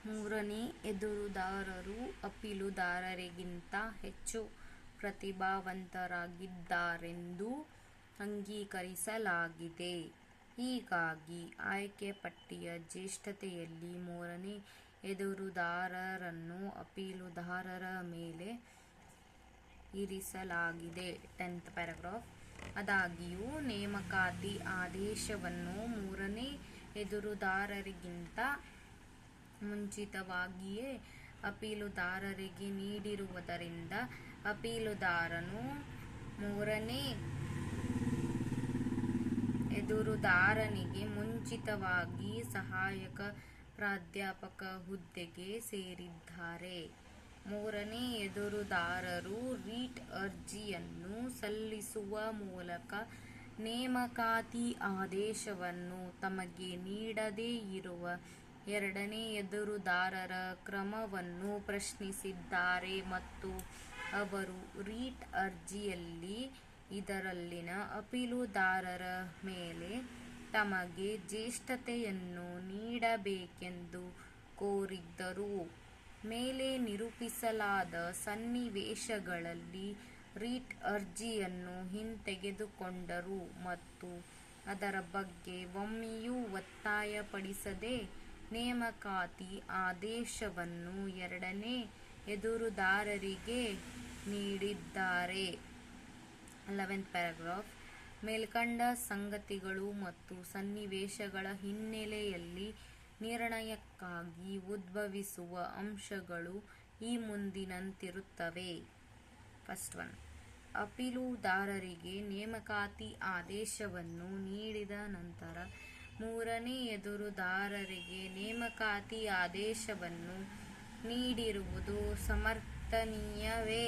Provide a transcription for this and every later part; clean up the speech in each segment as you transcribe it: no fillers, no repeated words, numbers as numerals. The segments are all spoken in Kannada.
ಮೂರನೇ ಎದುರುದಾರರು ಅಪೀಲುದಾರರಿಗಿಂತ ಹೆಚ್ಚು ಪ್ರತಿಭಾವಂತರಾಗಿದ್ದಾರೆಂದು ಅಂಗೀಕರಿಸಲಾಗಿದೆ. ಹೀಗಾಗಿ ಆಯ್ಕೆ ಪಟ್ಟಿಯ ಜ್ಯೇಷ್ಠತೆಯಲ್ಲಿ ಮೂರನೇ ಎದುರುದಾರರನ್ನು ಅಪೀಲುದಾರರ ಮೇಲೆ ಇರಿಸಲಾಗಿದೆ. 10th paragraph. ಆದಾಗ್ಯೂ ನೇಮಕಾತಿ ಆದೇಶವನ್ನು ಮೂರನೇ ಎದುರುದಾರರಿಗಿಂತ ಮುಂಚಿತವಾಗಿಯೇ ಅಪೀಲುದಾರರಿಗೆ ನೀಡಿರುವುದರಿಂದ ಅಪೀಲುದಾರನು ಮೂರನೇ ಎದುರುದಾರನಿಗೆ ಮುಂಚಿತವಾಗಿ ಸಹಾಯಕ ಪ್ರಾಧ್ಯಾಪಕ ಹುದ್ದೆಗೆ ಸೇರಿದ್ದಾರೆ. ಮೂರನೇ ಎದುರುದಾರರು ರೀಟ್ ಅರ್ಜಿಯನ್ನು ಸಲ್ಲಿಸುವ ಮೂಲಕ ನೇಮಕಾತಿ ಆದೇಶವನ್ನು ತಮಗೆ ನೀಡದೇ ಇರುವ ಎರಡನೇ ಎದುರುದಾರರ ಕ್ರಮವನ್ನು ಪ್ರಶ್ನಿಸಿದ್ದಾರೆ ಮತ್ತು ಅವರು ರೀಟ್ ಅರ್ಜಿಯಲ್ಲಿ ಇದರಲ್ಲಿನ ಅಪೀಲುದಾರರ ಮೇಲೆ ತಮಗೆ ಜ್ಯೇಷ್ಠತೆಯನ್ನು ನೀಡಬೇಕೆಂದು ಕೋರಿದ್ದರು. ಮೇಲೆ ನಿರೂಪಿಸಲಾದ ಸನ್ನಿವೇಶಗಳಲ್ಲಿ ರೀಟ್ ಅರ್ಜಿಯನ್ನು ಹಿಂತೆಗೆದುಕೊಂಡರು ಮತ್ತು ಅದರ ಬಗ್ಗೆ ಒಮ್ಮೆಯೂ ಒತ್ತಾಯಪಡಿಸದೆ ನೇಮಕಾತಿ ಆದೇಶವನ್ನು ಎರಡನೇ ಎದುರುದಾರರಿಗೆ ನೀಡಿದ್ದಾರೆ. 11th paragraph. ಮೇಲ್ಕಂಡ ಸಂಗತಿಗಳು ಮತ್ತು ಸನ್ನಿವೇಶಗಳ ಹಿನ್ನೆಲೆಯಲ್ಲಿ ನಿರ್ಣಯಕ್ಕಾಗಿ ಉದ್ಭವಿಸುವ ಅಂಶಗಳು ಈ ಮುಂದಿನಂತಿರುತ್ತವೆ. First one. ಅಪೀಲುದಾರರಿಗೆ ನೇಮಕಾತಿ ಆದೇಶವನ್ನು ನೀಡಿದ ನಂತರ ಮೂರನೇ ಎದುರುದಾರರಿಗೆ ನೇಮಕಾತಿ ಆದೇಶವನ್ನು ನೀಡಿರುವುದು ಸಮರ್ಥನೀಯವೇ?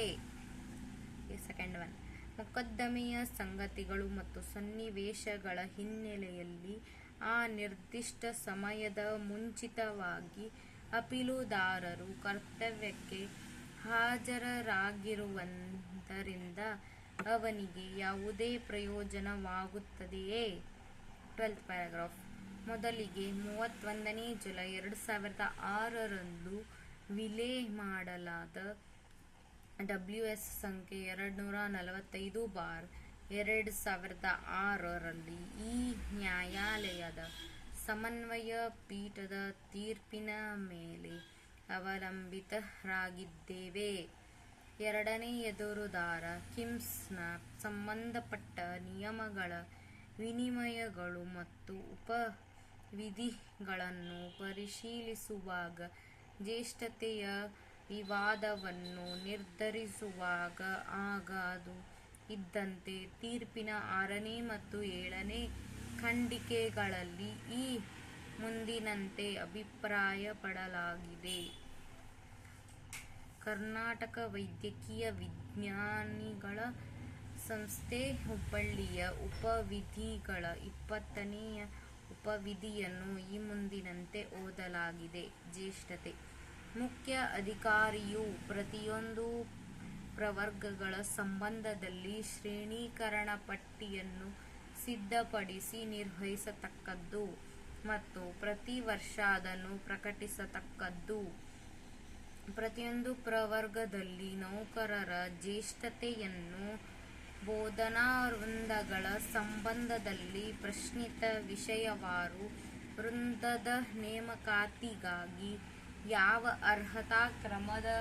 Second one. ಮೊಕದ್ದಮೆಯ ಸಂಗತಿಗಳು ಮತ್ತು ಸನ್ನಿವೇಶಗಳ ಹಿನ್ನೆಲೆಯಲ್ಲಿ ಆ ನಿರ್ದಿಷ್ಟ ಸಮಯದ ಮುಂಚಿತವಾಗಿ ಅಪೀಲುದಾರರು ಕರ್ತವ್ಯಕ್ಕೆ ಹಾಜರಾಗಿರುವುದರಿಂದ ಅವನಿಗೆ ಯಾವುದೇ ಪ್ರಯೋಜನವಾಗುತ್ತದೆಯೇ? 12th paragraph. ಮೊದಲಿಗೆ 31ನೇ ಜುಲೈ 2006ರಂದು ವಿಲೇ ಮಾಡಲಾದ WS ಸಂಖ್ಯೆ 245/2006ರಲ್ಲಿ ಈ ನ್ಯಾಯಾಲಯದ ಸಮನ್ವಯ ಪೀಠದ ತೀರ್ಪಿನ ಮೇಲೆ ಅವಲಂಬಿತರಾಗಿದ್ದೇವೆ. ಎರಡನೇ ಎದುರುದಾರ ಕಿಮ್ಸ್ನ ಸಂಬಂಧಪಟ್ಟ ನಿಯಮಗಳ ವಿನಿಮಯಗಳು ಮತ್ತು ಉಪವಿಧಿಗಳನ್ನು ಪರಿಶೀಲಿಸುವಾಗ ಜ್ಯೇಷ್ಠತೆಯ ವಿವಾದವನ್ನು ನಿರ್ಧರಿಸುವಾಗ ಆಗಾದು ಇದ್ದಂತೆ ತೀರ್ಪಿನ 6ನೇ ಮತ್ತು 7ನೇ ಖಂಡಿಕೆಗಳಲ್ಲಿ ಈ ಮುಂದಿನಂತೆ ಅಭಿಪ್ರಾಯಪಡಲಾಗಿದೆ. ಕರ್ನಾಟಕ ವೈದ್ಯಕೀಯ ವಿಜ್ಞಾನಿಗಳ ಸಂಸ್ಥೆ ಹುಬ್ಬಳ್ಳಿಯ ಉಪವಿಧಿಗಳ 20ನೇ ಉಪವಿಧಿಯನ್ನು ಈ ಮುಂದಿನಂತೆ ಓದಲಾಗಿದೆ. ಜ್ಯೇಷ್ಠತೆ. ಮುಖ್ಯ ಅಧಿಕಾರಿಯು ಪ್ರತಿಯೊಂದು ಪ್ರವರ್ಗಗಳ ಸಂಬಂಧದಲ್ಲಿ ಶ್ರೇಣೀಕರಣ ಪಟ್ಟಿಯನ್ನು ಸಿದ್ಧಪಡಿಸಿ ನಿರ್ವಹಿಸತಕ್ಕದ್ದು ಮತ್ತು ಪ್ರತಿ ವರ್ಷ ಅದನ್ನು ಪ್ರಕಟಿಸತಕ್ಕದ್ದು. ಪ್ರತಿಯೊಂದು ಪ್ರವರ್ಗದಲ್ಲಿ ನೌಕರರ ಜ್ಯೇಷ್ಠತೆಯನ್ನು ಬೋಧನಾ ವೃಂದಗಳ ಸಂಬಂಧದಲ್ಲಿ ಪ್ರಶ್ನಿತ ವಿಷಯವಾರು ವೃಂದದ ನೇಮಕಾತಿಗಾಗಿ ಯಾವ ಅರ್ಹತಾ ಕ್ರಮದ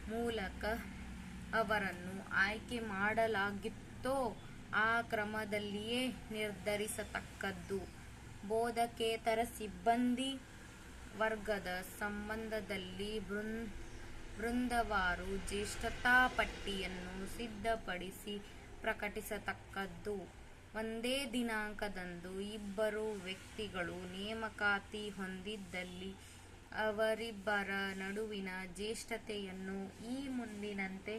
ಮೂಲಕ ಅವರನ್ನು ಆಯ್ಕೆ ಮಾಡಲಾಗಿತ್ತೋ ಆ ಕ್ರಮದಲ್ಲಿಯೇ ನಿರ್ಧರಿಸತಕ್ಕದ್ದು. ಬೋಧಕೇತರ ಸಿಬ್ಬಂದಿ ವರ್ಗದ ಸಂಬಂಧದಲ್ಲಿ ವೃಂದವಾರು ಜ್ಯೇಷ್ಠತಾ ಪಟ್ಟಿಯನ್ನು ಸಿದ್ಧಪಡಿಸಿ ಪ್ರಕಟಿಸತಕ್ಕದ್ದು. ಒಂದೇ ದಿನಾಂಕದಂದು ಇಬ್ಬರು ವ್ಯಕ್ತಿಗಳು ನೇಮಕಾತಿ ಹೊಂದಿದ್ದಲ್ಲಿ ಅವರಿಬ್ಬರ ನಡುವಿನ ಜ್ಯೇಷ್ಠತೆಯನ್ನು ಈ ಮುಂದಿನಂತೆ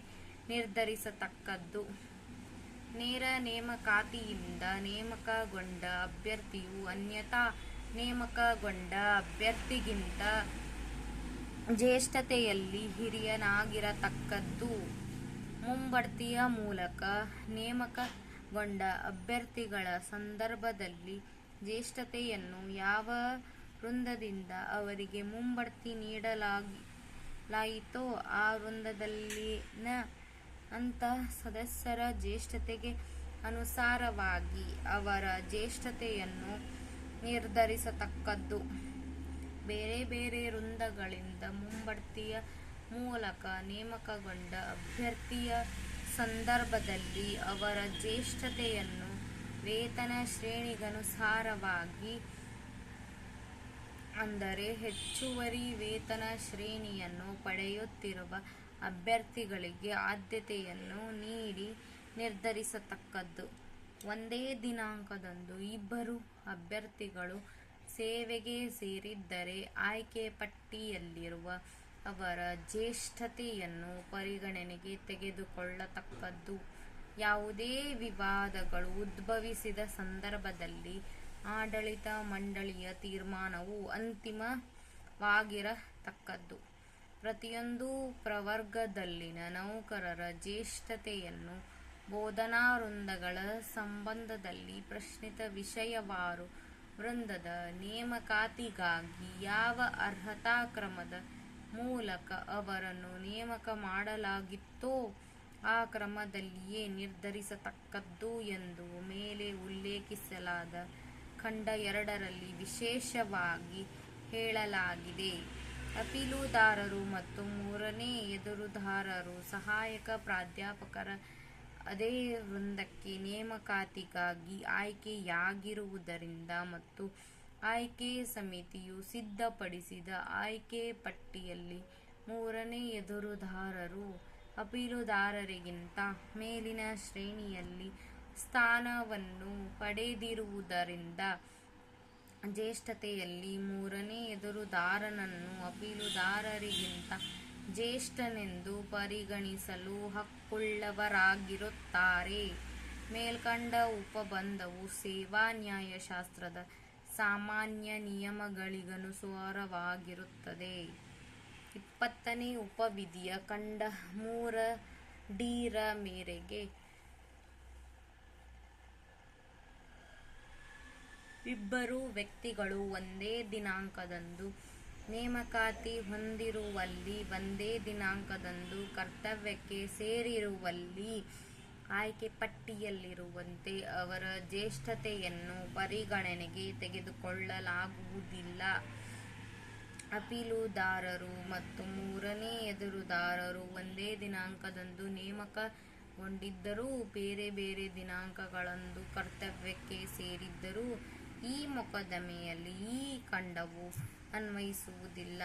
ನಿರ್ಧರಿಸತಕ್ಕದ್ದು. ನೇರ ನೇಮಕಾತಿಯಿಂದ ನೇಮಕಗೊಂಡ ಅಭ್ಯರ್ಥಿಯು ಅನ್ಯಥಾ ನೇಮಕಗೊಂಡ ಅಭ್ಯರ್ಥಿಗಿಂತ ಜ್ಯೇಷ್ಠತೆಯಲ್ಲಿ ಹಿರಿಯನಾಗಿರತಕ್ಕದ್ದು. ಮುಂಬಡ್ತಿಯ ಮೂಲಕ ನೇಮಕಗೊಂಡ ಅಭ್ಯರ್ಥಿಗಳ ಸಂದರ್ಭದಲ್ಲಿ ಜ್ಯೇಷ್ಠತೆಯನ್ನು ಯಾವ ವೃಂದದಿಂದ ಅವರಿಗೆ ಮುಂಬಡ್ತಿ ನೀಡಲಾಯಿತೋ ಆ ವೃಂದದಲ್ಲಿನ ಅಂತಹ ಸದಸ್ಯರ ಜ್ಯೇಷ್ಠತೆಗೆ ಅನುಸಾರವಾಗಿ ಅವರ ಜ್ಯೇಷ್ಠತೆಯನ್ನು ನಿರ್ಧರಿಸತಕ್ಕದ್ದು. ಬೇರೆ ಬೇರೆ ವೃಂದಗಳಿಂದ ಮುಂಬಡ್ತಿಯ ಮೂಲಕ ನೇಮಕಗೊಂಡ ಅಭ್ಯರ್ಥಿಯ ಸಂದರ್ಭದಲ್ಲಿ ಅವರ ಜ್ಯೇಷ್ಠತೆಯನ್ನು ವೇತನ ಶ್ರೇಣಿಗನುಸಾರವಾಗಿ, ಅಂದರೆ ಹೆಚ್ಚುವರಿ ವೇತನ ಶ್ರೇಣಿಯನ್ನು ಪಡೆಯುತ್ತಿರುವ ಅಭ್ಯರ್ಥಿಗಳಿಗೆ ಆದ್ಯತೆಯನ್ನು ನೀಡಿ ನಿರ್ಧರಿಸತಕ್ಕದ್ದು. ಒಂದೇ ದಿನಾಂಕದಂದು ಇಬ್ಬರು ಅಭ್ಯರ್ಥಿಗಳು ಸೇವೆಗೆ ಸೇರಿದ್ದರೆ ಆಯ್ಕೆ ಪಟ್ಟಿಯಲ್ಲಿರುವ ಅವರ ಜ್ಯೇಷ್ಠತೆಯನ್ನು ಪರಿಗಣನೆಗೆ ತೆಗೆದುಕೊಳ್ಳತಕ್ಕದ್ದು. ಯಾವುದೇ ವಿವಾದಗಳು ಉದ್ಭವಿಸಿದ ಸಂದರ್ಭದಲ್ಲಿ ಆಡಳಿತ ಮಂಡಳಿಯ ತೀರ್ಮಾನವು ಅಂತಿಮವಾಗಿರತಕ್ಕದ್ದು. ಪ್ರತಿಯೊಂದು ಪ್ರವರ್ಗದಲ್ಲಿನ ನೌಕರರ ಜ್ಯೇಷ್ಠತೆಯನ್ನು ಬೋಧನಾ ವೃಂದಗಳ ಸಂಬಂಧದಲ್ಲಿ ಪ್ರಶ್ನಿತ ವಿಷಯವಾರು ವೃಂದದ ನೇಮಕಾತಿಗಾಗಿ ಯಾವ ಅರ್ಹತಾ ಕ್ರಮದ ಮೂಲಕ ಅವರನ್ನು ನೇಮಕ ಮಾಡಲಾಗಿತ್ತೋ ಆ ಕ್ರಮದಲ್ಲಿಯೇ ನಿರ್ಧರಿಸತಕ್ಕದ್ದು ಎಂದು ಮೇಲೆ ಉಲ್ಲೇಖಿಸಲಾದ ಖಂಡ 2ರಲ್ಲಿ ವಿಶೇಷವಾಗಿ ಹೇಳಲಾಗಿದೆ. ಅಪೀಲುದಾರರು ಮತ್ತು ಮೂರನೇ ಎದುರುದಾರರು ಸಹಾಯಕ ಪ್ರಾಧ್ಯಾಪಕರ ಅದೇ ವೃಂದಕ್ಕೆ ನೇಮಕಾತಿಗಾಗಿ ಆಯ್ಕೆಯಾಗಿರುವುದರಿಂದ ಮತ್ತು ಆಯ್ಕೆ ಸಮಿತಿಯು ಸಿದ್ಧಪಡಿಸಿದ ಆಯ್ಕೆ ಪಟ್ಟಿಯಲ್ಲಿ ಮೂರನೇ ಎದುರುದಾರರು ಅಪೀಲುದಾರರಿಗಿಂತ ಮೇಲಿನ ಶ್ರೇಣಿಯಲ್ಲಿ ಸ್ಥಾನವನ್ನು ಪಡೆದಿರುವುದರಿಂದ ಜ್ಯೇಷ್ಠತೆಯಲ್ಲಿ ಮೂರನೇ ಎದುರುದಾರನನ್ನು ಅಪೀಲುದಾರರಿಗಿಂತ ಜ್ಯೇಷ್ಠನೆಂದು ಪರಿಗಣಿಸಲು ಹಕ್ಕುಳ್ಳವರಾಗಿರುತ್ತಾರೆ. ಮೇಲ್ಕಂಡ ಉಪಬಂಧವು ಸೇವಾ ನ್ಯಾಯಶಾಸ್ತ್ರದ ಸಾಮಾನ್ಯ ನಿಯಮಗಳಿಗನುಸಾರವಾಗಿರುತ್ತದೆ. 20ನೇ ಉಪವಿಧಿಯ ಖಂಡ 3ರ ಮೇರೆಗೆ ಇಬ್ಬರು ವ್ಯಕ್ತಿಗಳು ಒಂದೇ ದಿನಾಂಕದಂದು ನೇಮಕಾತಿ ಹೊಂದಿರುವಲ್ಲಿ, ಒಂದೇ ದಿನಾಂಕದಂದು ಕರ್ತವ್ಯಕ್ಕೆ ಸೇರಿರುವಲ್ಲಿ ಆಯ್ಕೆ ಪಟ್ಟಿಯಲ್ಲಿರುವಂತೆ ಅವರ ಜ್ಯೇಷ್ಠತೆಯನ್ನು ಪರಿಗಣನೆಗೆ ತೆಗೆದುಕೊಳ್ಳಲಾಗುವುದಿಲ್ಲ. ಅಪೀಲುದಾರರು ಮತ್ತು ಮೂರನೇ ಎದುರುದಾರರು ಒಂದೇ ದಿನಾಂಕದಂದು ನೇಮಕಗೊಂಡಿದ್ದರೂ ಬೇರೆ ಬೇರೆ ದಿನಾಂಕಗಳಂದು ಕರ್ತವ್ಯಕ್ಕೆ ಸೇರಿದ್ದರೂ ಈ ಮೊಕದ್ದಮೆಯಲ್ಲಿ ಈ ಖಂಡವು ಅನ್ವಯಿಸುವುದಿಲ್ಲ.